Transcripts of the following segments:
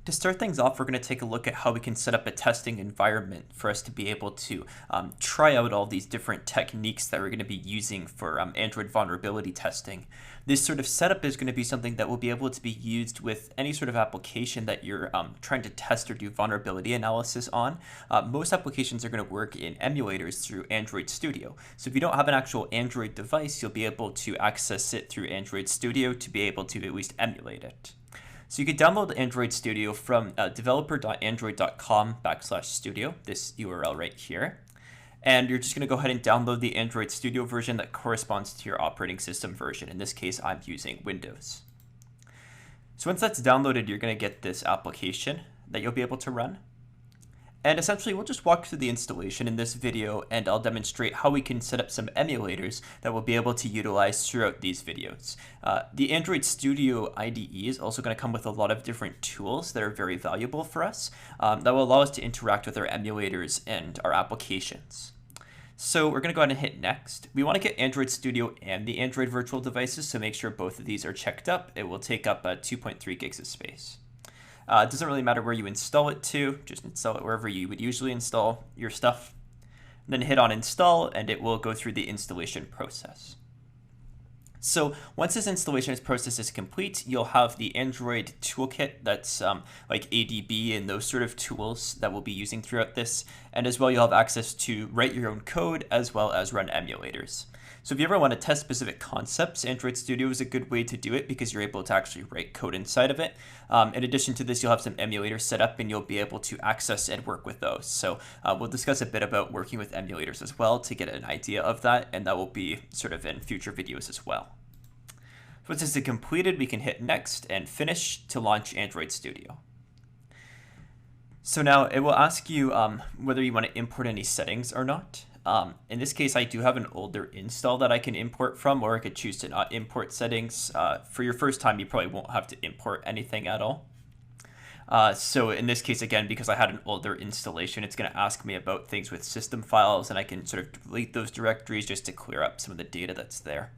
To start things off, we're going to take a look at how we can set up a testing environment for us to be able to try out all these different techniques that we're going to be using for Android vulnerability testing. This sort of setup is going to be something that will be able to be used with any sort of application that you're trying to test or do vulnerability analysis on. Most applications are going to work in emulators through Android Studio. So if you don't have an actual Android device, you'll be able to access it through Android Studio to be able to at least emulate it. So you can download Android Studio from developer.android.com/studio, this URL right here. And you're just going to go ahead and download the Android Studio version that corresponds to your operating system version. In this case, I'm using Windows. So once that's downloaded, you're going to get this application that you'll be able to run. And essentially, we'll just walk through the installation in this video, and I'll demonstrate how we can set up some emulators that we'll be able to utilize throughout these videos. The Android Studio IDE is also going to come with a lot of different tools that are very valuable for us that will allow us to interact with our emulators and our applications. So we're going to go ahead and hit next. We want to get Android Studio and the Android virtual devices, so make sure both of these are checked up. It will take up 2.3 gigs of space. It doesn't really matter where you install it to, just install it wherever you would usually install your stuff. And then hit on install and it will go through the installation process. So once this installation process is complete, you'll have the Android toolkit that's like ADB and those sort of tools that we'll be using throughout this. And as well, you'll have access to write your own code as well as run emulators. So if you ever want to test specific concepts, Android Studio is a good way to do it because you're able to actually write code inside of it. In addition to this, you'll have some emulators set up and you'll be able to access and work with those. So we'll discuss a bit about working with emulators as well to get an idea of that, and that will be sort of in future videos as well. Once this is completed, we can hit next and finish to launch Android Studio. So now it will ask you whether you want to import any settings or not. In this case, I do have an older install that I can import from, or I could choose to not import settings. For your first time, you probably won't have to import anything at all. So in this case, again, because I had an older installation, it's going to ask me about things with system files, and I can sort of delete those directories just to clear up some of the data that's there.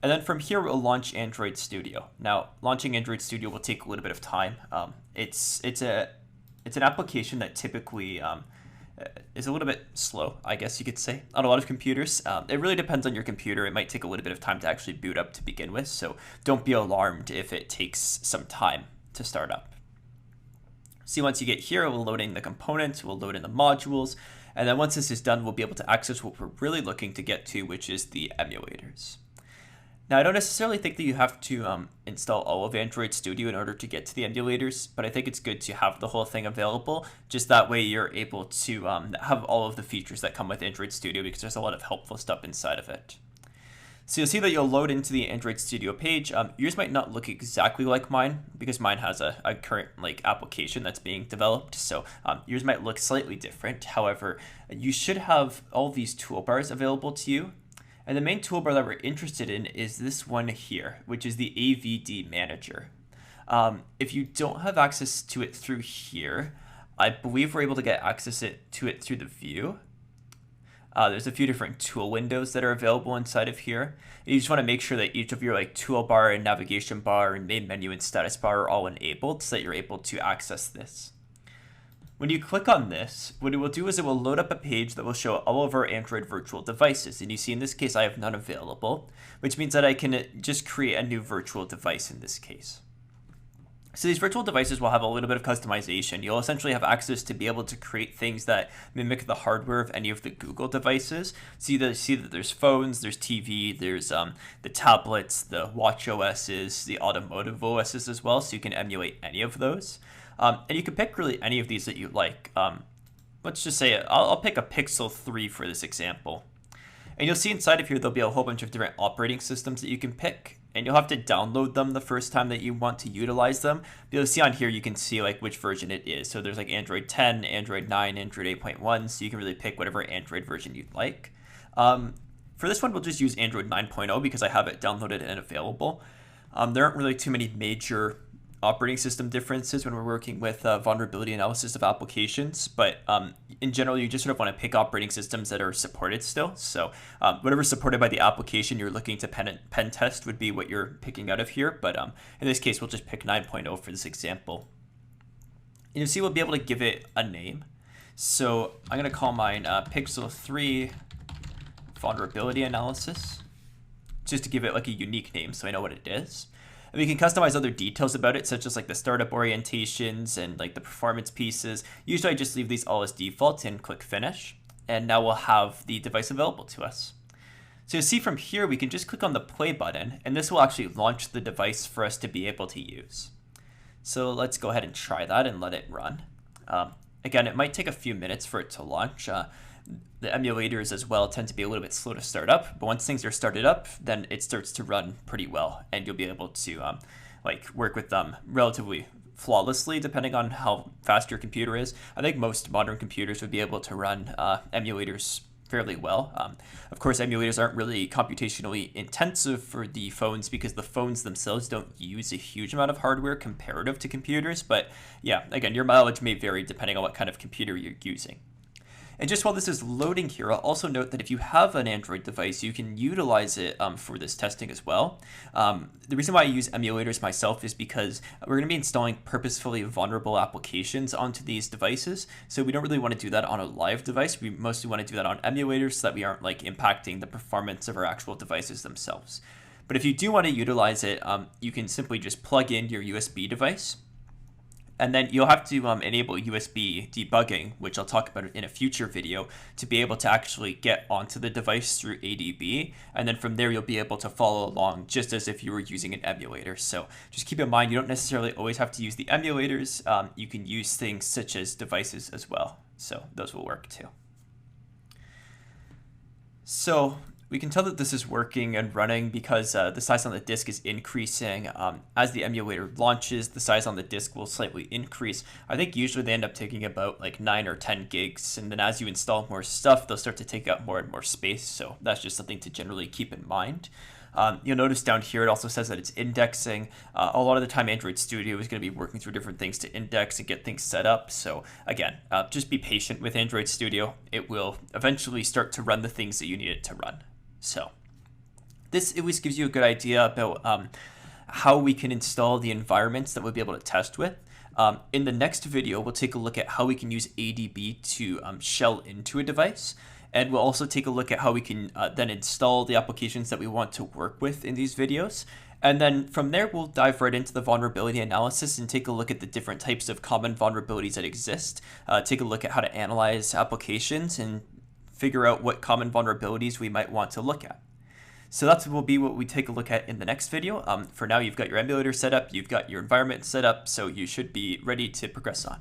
And then from here, we'll launch Android Studio. Now, launching Android Studio will take a little bit of time. It's an application that typically is a little bit slow, I guess you could say, on a lot of computers. It really depends on your computer. It might take a little bit of time to actually boot up to begin with, so don't be alarmed if it takes some time to start up. See, once you get here, we'll load in the components, we'll load in the modules, and then once this is done, we'll be able to access what we're really looking to get to, which is the emulators. Now, I don't necessarily think that you have to install all of Android Studio in order to get to the emulators, but I think it's good to have the whole thing available. Just that way you're able to have all of the features that come with Android Studio, because there's a lot of helpful stuff inside of it. So you'll see that you'll load into the Android Studio page. Yours might not look exactly like mine, because mine has a current application that's being developed. So yours might look slightly different. However, you should have all these toolbars available to you. And the main toolbar that we're interested in is this one here, which is the AVD Manager. If you don't have access to it through here, I believe we're able to get access to it through the view. There's a few different tool windows that are available inside of here. You just want to make sure that each of your toolbar and navigation bar and main menu and status bar are all enabled so that you're able to access this. When you click on this, what it will do is it will load up a page that will show all of our Android virtual devices. And you see in this case, I have none available, which means that I can just create a new virtual device in this case. So these virtual devices will have a little bit of customization. You'll essentially have access to be able to create things that mimic the hardware of any of the Google devices. See that there's phones, there's TV, there's the tablets, the watch OSs, the automotive OSs as well, so you can emulate any of those. And you can pick really any of these that you like. Let's just say I'll pick a Pixel 3 for this example. And you'll see inside of here there'll be a whole bunch of different operating systems that you can pick. And you'll have to download them the first time that you want to utilize them. But you'll see on here you can see which version it is. So there's Android 10, Android 9, Android 8.1. So you can really pick whatever Android version you'd like. For this one, we'll just use Android 9.0 because I have it downloaded and available. There aren't really too many major operating system differences when we're working with vulnerability analysis of applications, but in general, you just sort of want to pick operating systems that are supported still. So whatever's supported by the application you're looking to pen test would be what you're picking out of here. But in this case, we'll just pick 9.0 for this example. you'll see we'll be able to give it a name. So I'm going to call mine Pixel 3 Vulnerability Analysis, just to give it like a unique name so I know what it is. And we can customize other details about it, such as like the startup orientations and like the performance pieces. Usually I just leave these all as default and click finish. And now we'll have the device available to us. So you'll see from here, we can just click on the play button, and this will actually launch the device for us to be able to use. So let's go ahead and try that and let it run. Again, it might take a few minutes for it to launch. The emulators as well tend to be a little bit slow to start up, but once things are started up, then it starts to run pretty well, and you'll be able to like work with them relatively flawlessly depending on how fast your computer is. I think most modern computers would be able to run emulators fairly well. Of course, emulators aren't really computationally intensive for the phones because the phones themselves don't use a huge amount of hardware comparative to computers. But yeah, again, your mileage may vary depending on what kind of computer you're using. And just while this is loading here, I'll also note that if you have an Android device, you can utilize it for this testing as well. The reason why I use emulators myself is because we're going to be installing purposefully vulnerable applications onto these devices. So we don't really want to do that on a live device. We mostly want to do that on emulators so that we aren't like impacting the performance of our actual devices themselves. But if you do want to utilize it, you can simply just plug in your USB device. And then you'll have to enable USB debugging, which I'll talk about in a future video, to be able to actually get onto the device through ADB. And then from there, you'll be able to follow along just as if you were using an emulator. So just keep in mind, you don't necessarily always have to use the emulators. You can use things such as devices as well. So those will work too. So we can tell that this is working and running because the size on the disk is increasing. As the emulator launches, the size on the disk will slightly increase. I think usually they end up taking about like 9 or 10 gigs. And then as you install more stuff, they'll start to take up more and more space. So that's just something to generally keep in mind. You'll notice down here it also says that it's indexing. A lot of the time Android Studio is going to be working through different things to index and get things set up. So again, just be patient with Android Studio. It will eventually start to run the things that you need it to run. So this at least gives you a good idea about how we can install the environments that we'll be able to test with. In the next video, we'll take a look at how we can use ADB to shell into a device. And we'll also take a look at how we can then install the applications that we want to work with in these videos. And then from there, we'll dive right into the vulnerability analysis and take a look at the different types of common vulnerabilities that exist. Take a look at how to analyze applications and figure out what common vulnerabilities we might want to look at. So that will be what we take a look at in the next video. For now, you've got your emulator set up, you've got your environment set up, so you should be ready to progress on.